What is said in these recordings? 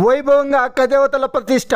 వైభవంగా అక్క దేవతల ప్రతిష్ట.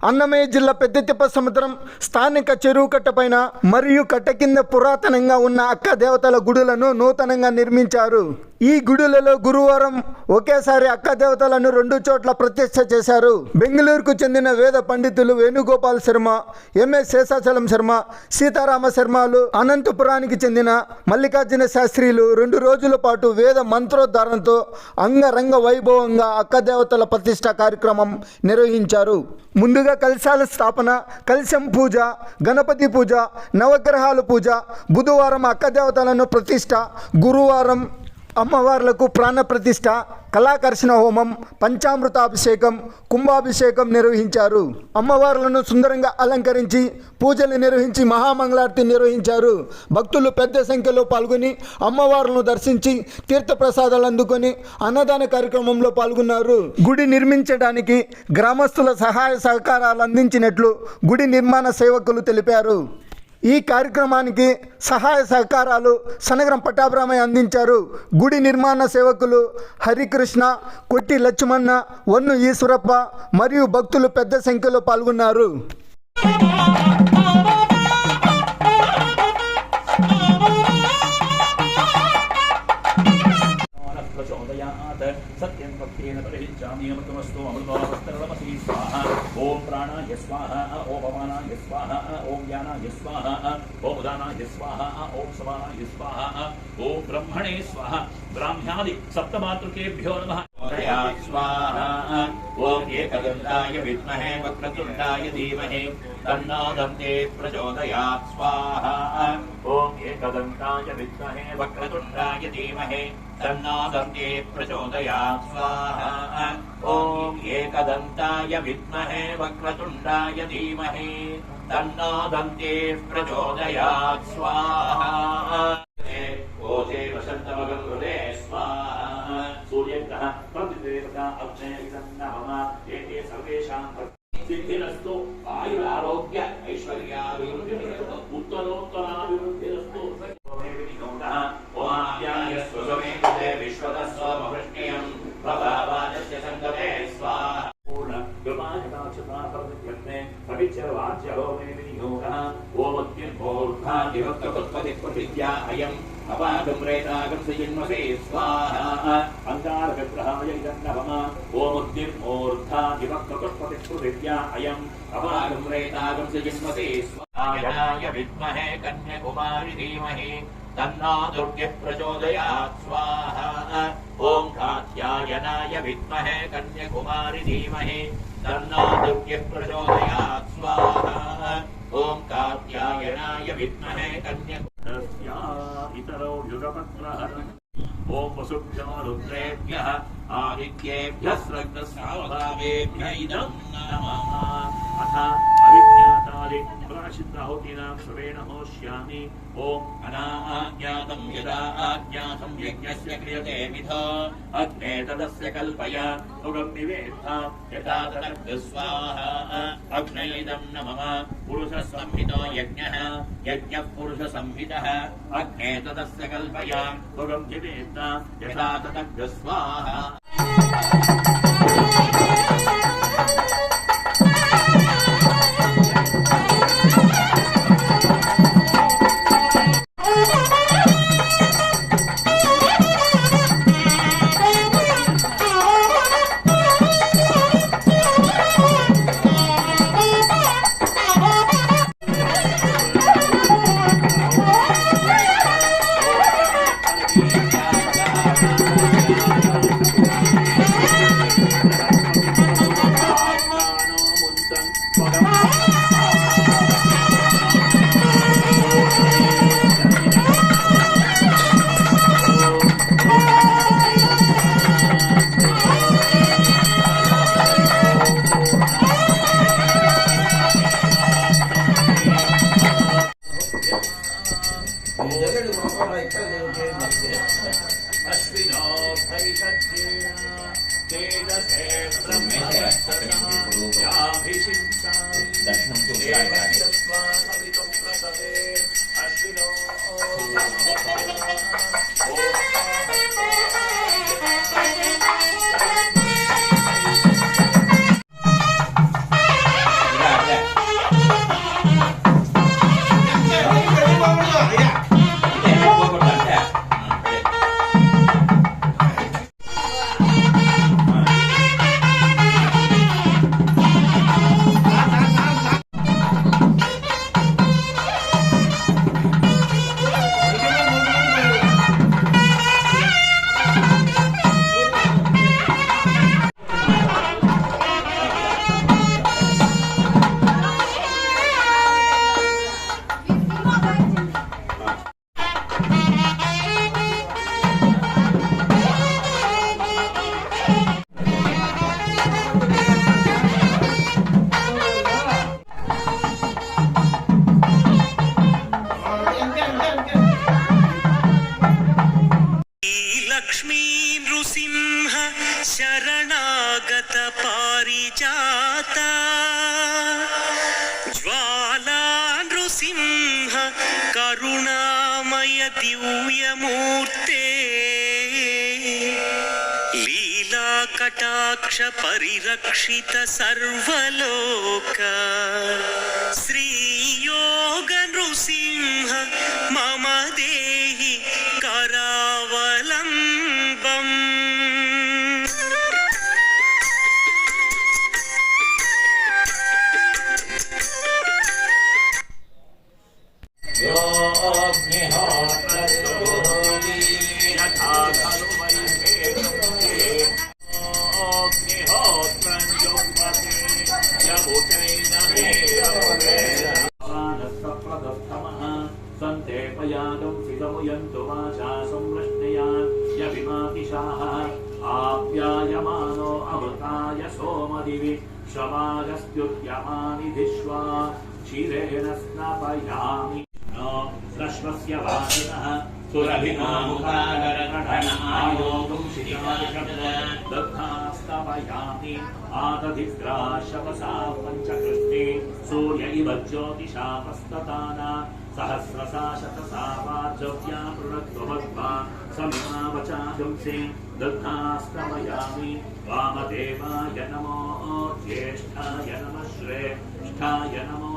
అన్నమయ్య జిల్లా పెద్దతిప్ప సముద్రం స్థానిక చెరువు కట్టపైన మరియు కట్ట కింద పురాతనంగా ఉన్న అక్క దేవతల గుడులను నూతనంగా నిర్మించారు. ఈ గుడులలో గురువారం ఒకేసారి అక్క దేవతలను 2 చోట్ల ప్రతిష్ట చేశారు. బెంగళూరుకు చెందిన వేద పండితులు వేణుగోపాల్ శర్మ, ఎంఎస్ శేషాచలం శర్మ, సీతారామ శర్మలు, అనంతపురానికి చెందిన మల్లికార్జున శాస్త్రిలు 2 రోజుల పాటు వేద మంత్రోద్ధారణతో అంగరంగ వైభవంగా అక్క దేవతల ప్రతిష్ట కార్యక్రమం నిర్వహించారు. ముందుగా కలశాల స్థాపన, కలశం పూజ, గణపతి పూజ, నవగ్రహాల పూజ, బుధవారం అక్క దేవతలను ప్రతిష్ట, గురువారం అమ్మవార్లకు ప్రాణ ప్రతిష్ట, కళాకర్షణ హోమం, పంచామృతాభిషేకం, కుంభాభిషేకం నిర్వహించారు. అమ్మవార్లను సుందరంగా అలంకరించి పూజలు నిర్వహించి మహామంగళారతి నిర్వహించారు. భక్తులు పెద్ద సంఖ్యలో పాల్గొని అమ్మవార్లను దర్శించి తీర్థప్రసాదాలు అందుకొని అన్నదాన కార్యక్రమంలో పాల్గొన్నారు. గుడి నిర్మించడానికి గ్రామస్తుల సహాయ సహకారాలు అందించినట్లు గుడి నిర్మాణ సేవకులు తెలిపారు. ఈ కార్యక్రమానికి సహాయ సహకారాలు సనగరం పట్టాభిరామయ్య అందించారు. గుడి నిర్మాణ సేవకులు హరికృష్ణ, కొట్టి లక్ష్మణ, వన్ను ఈశ్వరప్ప మరియు భక్తులు పెద్ద సంఖ్యలో పాల్గొన్నారు. सत्यं भक्तेन परिहिंसामि अमृतमस्तु अमृतोऽस्तरमसि स्वाहा ओम प्राणाय स्वाहा ओम अपानाय स्वाहा ओम ज्ञानाय स्वाहा ओम उदानाय स्वाहा ओम समानाय स्वाहा ओम ब्रह्मणे स्वाहा ब्राह्म्यादि सप्तमातृकेभ्यो नमः स्वाहा ओम एकदन्ताय विद्महे वक्रतुण्डाय धीमहि तन्नो दन्ते प्रचोदयात् स्वाहा ओम एकदन्ताय विद्महे वक्रतुण्डाय धीमहि तन्नो दन्ते प्रचोदयात् स्वाहा ओम एकदन्ताय विद्महे वक्रतुण्डाय धीमहि तन्नो दन्ते प्रचोदयात् स्वाहा ओजे वसन्तमगं हृदे स्वाहा सूर्यग्रह प्रतिदेवता अग्नेयसन्नमः एते सर्वेषां सिद्धिरस्तु आयुरारोग्य ऐश्वर्याभिवृद्धिरस्तु उत्तरोत्तराभिवृद्धिरस्तु ओमाप्याय स्वसमे कृते विश्वतस्वमवृष्ण्यं प्रभावाजस्य संगते स्वाहा पूर्ण कृपाकटाक्षता प्रतिज्ञे अभिचरवाच्यहोमे विनियोगः ओमत्यर्भोर्धादिभक्तपत्पतिप्रतिज्ञा अयम् अपागम्रेतागं सजन्मसे स्वाहा अंगारकग्रहाय इदं नमः ओमुद्दिर्मूर्धादिभक्तपत्पतिप्रतिज्ञा अयम् अपागम्रेतागं सजन्मसे स्वाहाय विद्महे कन्याकुमारी धीमहि तन्नो दुर्गे प्रचोदयात् स्वाहा ओम कात्यायनाय विद्महे कन्याकुमारी धीमहि तन्नो दुर्गे प्रचोदयात् स्वाहा ओम कात्यायनाय विद्महे कन्या इतरो युगपत्रः ओम वसुभ्यो रुद्रेभ्यः आदित्येभ्यः स्रग्धस्रावभावेभ्यः इदं नमः अथ अविज्ञातादि प्राशिद्धाहुतीनां श्रवेण होष्यामि ओम अनाज्ञातं यदा आज्ञातं यज्ञस्य क्रियते विधो अग्ने तदस्य कल्पय उगं निवेद्धा यथा तदग् स्वाहा अग्नेदं नमः पुरुषसंहितो यज्ञः यज्ञः पुरुषसंहितः अग्ने तदस्य कल्पय उगं निवेद्धा यथा तदग् स्वाहा लक्ष्मी नृसिंह शरणागत पारिजाता ज्वाला नृसिंह करुणामय दिव्यमूर्ते लीला कटाक्ष परिरक्षित सर्वलोक श्री योग नृसिंह मम देहि करावलम्बम्। संतेपयागं सितमुयन्तु वाचा संवृष्टया यभिमातिशाः आप्यायमानो अमृताय सोमदिवि श्रवागस्त्युद्यमानि धिष्वा क्षीरेण स्नापयामि रश्वस्य वासिनः सुरभिमामुखागरगणनायोगं दत्तास्तवयामि आदधिग्राशवसा पञ्चकृष्णे सूर्य इव ज्योतिषामस्तताना सहस्रसा शतसा वाजव्या पृणत्वमद्वा समिमावचागंसे दत्तास्तवयामि वामदेवाय नमो ज्येष्ठाय नमः श्रेष्ठाय नमो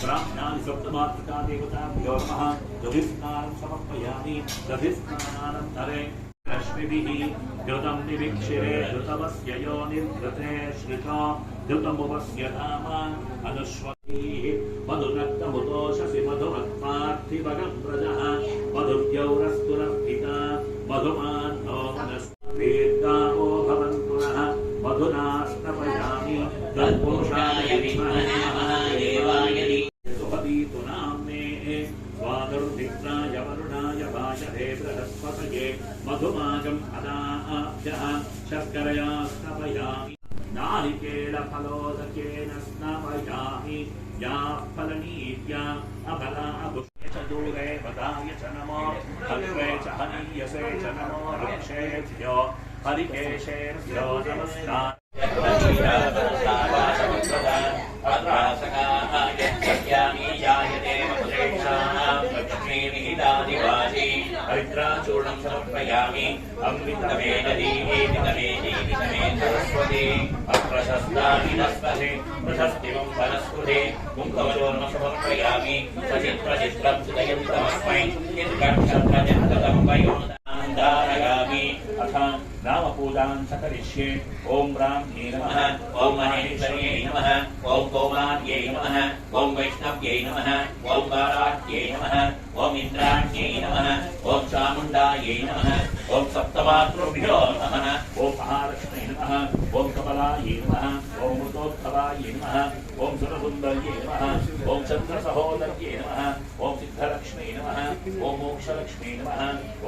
ब्राह्मणानि सप्तमातृका देवताभ्यो नमः दधिस्नानं समर्पयामि दधिस्नानानन्तरे रश्मिभिः घृतं निवीक्षिरे घृतवस्य योनिर्घृते श्रितो घृतमुपस्य धाम अनुष्वतीः मधुरक्तमुतोषसि मधुमत्पार्थिवगं व्रजः मधुर्यौरस्तुरर्पिता मधुमान्नो मनस्तीर्गावो भवन्तु नः मधुना स्नपयामि तत्पुरुषाय विद्महे महादेवाय सुपतीतु नाम्ने स्वादुर्भित्राय वरुणाय वायवे बृहस्पतये मधुमागम् अदाभ्यः शर्करया स्नपयामि नारिकेलफलोदकेन स्नापयामि याः फलनीत्या अफला अपुष्पे च दूरे वदाय च नमो हल्वे च हनीयसे च नमो वृक्षेभ्यो हरिकेशेभ्यो नमस्कार हरिद्राचूर्णं समर्पयामि अमृतमेदीमेदीमेदीमेदीमेधस्वते अप्रशस्तानिनस्पते प्रशस्तिवं वनस्पते कुङ्कुमचूर्णं समर्पयामि सचित्रचित्रं सुदयन्तमस्मै निर्गक्षत्रजन्ततं वयोदानधारयामि अथ नामपूजां सकरिष्ये ॐ ब्राह्म्ये नमः ॐ महेश्वर्यै नमः ॐ कौमार्यै नमः ॐ वैष्णव्यै नमः ॐ वाराह्यै नमः ॐ इन्द्राण्यै नमः ॐ चामुण्डायै नमः ॐ सप्तमातृभ्यो नमः ॐ महालक्ष्म्यै नमः ॐ कमलायै नमः ॐ मृतोद्भवायै नमः ॐ सुरसुन्दर्यै नमः ॐ चन्द्रसहोदर्यै नमः ॐ सिद्धलक्ष्म्यै नमः ॐ मोक्षलक्ष्म्यै नमः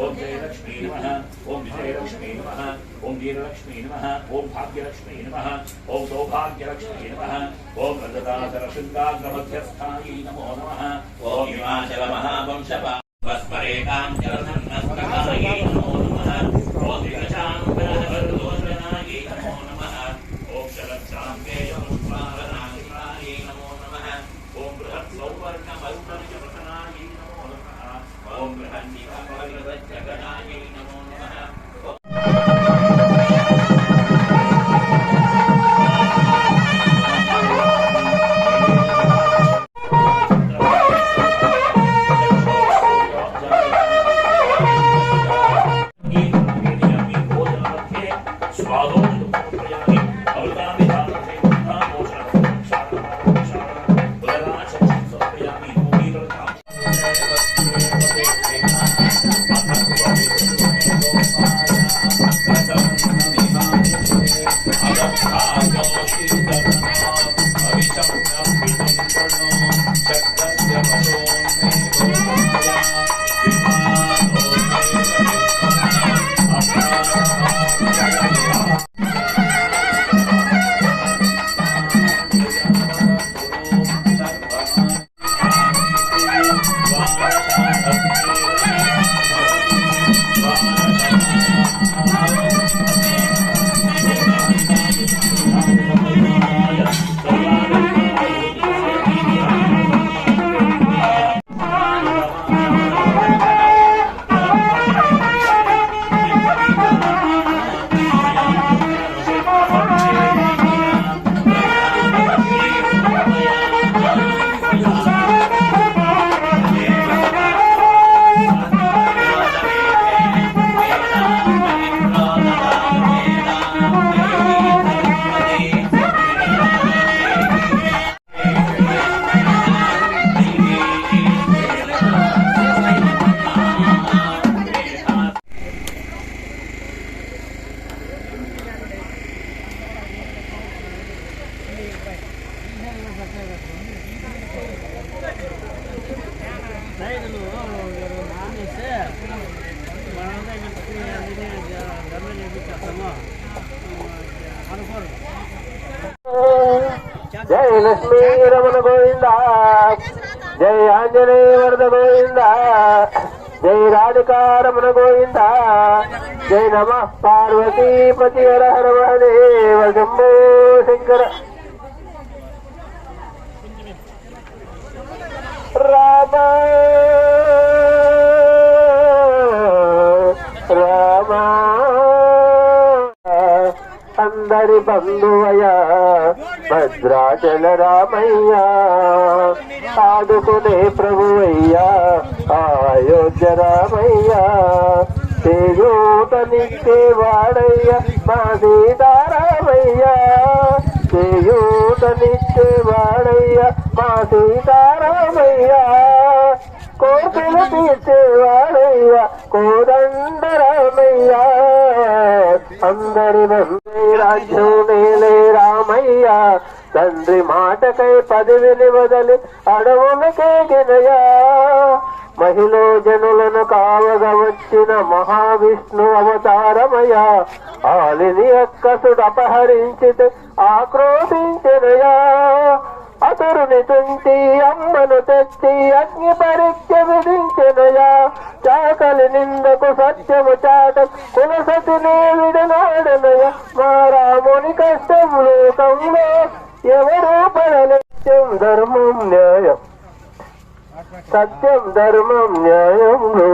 ॐ जयलक्ष्म्यै नमः ॐ विजयलक्ष्म्यै नमः ॐ वीरलक्ष्म्यै नमः ॐ भाग्यलक्ष्म्यै नमः ॐ सौभाग्यलक्ष्म्यै नमः ॐ रजताचलशृङ्गाग्रमध्यस्थायै नमो नमः ॐ हिमाचलमहावंशपा वस्मरेकाञ्चलधर्मस्करायै नमो नमः ॐ विगचाम्बरवरदोषणायै नमो नमः ॐ शरच्चाम्बेयमुष्पावनाय नमो नमः ॐ बृहत्सौवर्णमल्पनिजवसनायै नमो नमः ॐ बृहन्निवापविरवज्जगणायै नमो नमः జై లక్ష్మీ రమణ గోవింద, జై ఆంజనేయ వరద గోవింద, జై రాధికా రమణ గోవింద, జై నమ పార్వతీపతి హర హర మహదేవ శంభో శంకర. రామ రామ అందరి బంధువయ్య భద్రాచల రామయ్య, ఆదుకునే ప్రభువయ్యా అయోధ్య రామయ్య, చేయూతనిచ్చే వాడయ్య మా సీతారామయ్య, చేయూతనిచ్చే వాడయ్య మా సీతారామయ్య, కోర్కెలు తీర్చేవాడయ్య కోదండ రామయ్య, అందరి నందే రాజ్యం నేలే రామయ్య, తండ్రి మాటకై పదవిని వదలి అడవులకే గినయా, మహిళ జనులను కావగా వచ్చిన మహావిష్ణు అవతారమయ, ఆలిని అక్కసుడు అపహరించితే ఆక్రోశించినయా, అతురుని తుంచి అమ్మను తెచ్చి అగ్ని పరీక్ష విధించినయా, చాకలి నిందకు సత్యము చాట కులసతిని విడనాడనయ, మా రాముని కష్టం లోకంలో ఎవరూ పడలేత్యం ధర్మం న్యాయం, సత్యం ధర్మం న్యాయంలో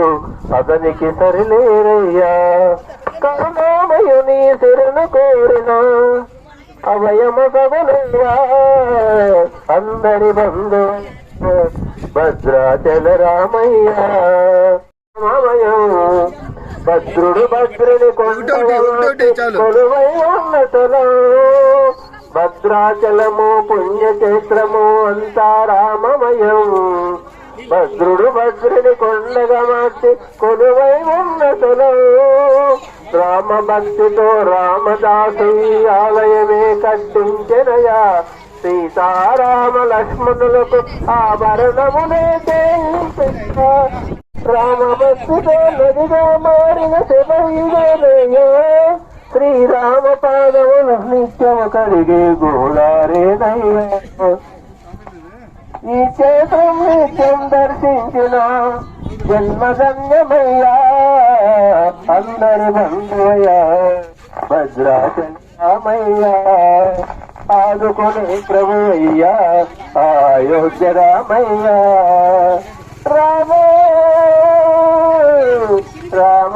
అతనికి సరిలేరయ్యా, కరుణామయుని శరణు కోరిన అభయము సగునయ్యా, అందరి బంధు భద్రాచల రామయ్య, భద్రుడు భద్రుని కొలువై ఉన్నతలో, భద్రాచలము పుణ్యక్షేత్రము అంతా రామమయం, భద్రుడు భద్రుని కొండగా మార్చి కొలువై ఉన్నతలో, రామ భక్తితో రామదాసు ఆలయమే కట్టించెనయా, సీతారామ లక్ష్మణులకు ఆభరణమునే చేయించ, రామ భక్తితో నదిగా మారిన శివయ్యా, శ్రీరామ పాదములు నిత్యము కడిగే గోదారేనయ్యా, ఈ క్షేత్రం నిత్యం దర్శించిన జన్మధన్యమయ్యా, అందరి బంధువయ్యా భద్రాచలమయ్యా, ఆదుకునే ప్రభువయ్యా అయోధ్య రామయ్యా, రామ రామ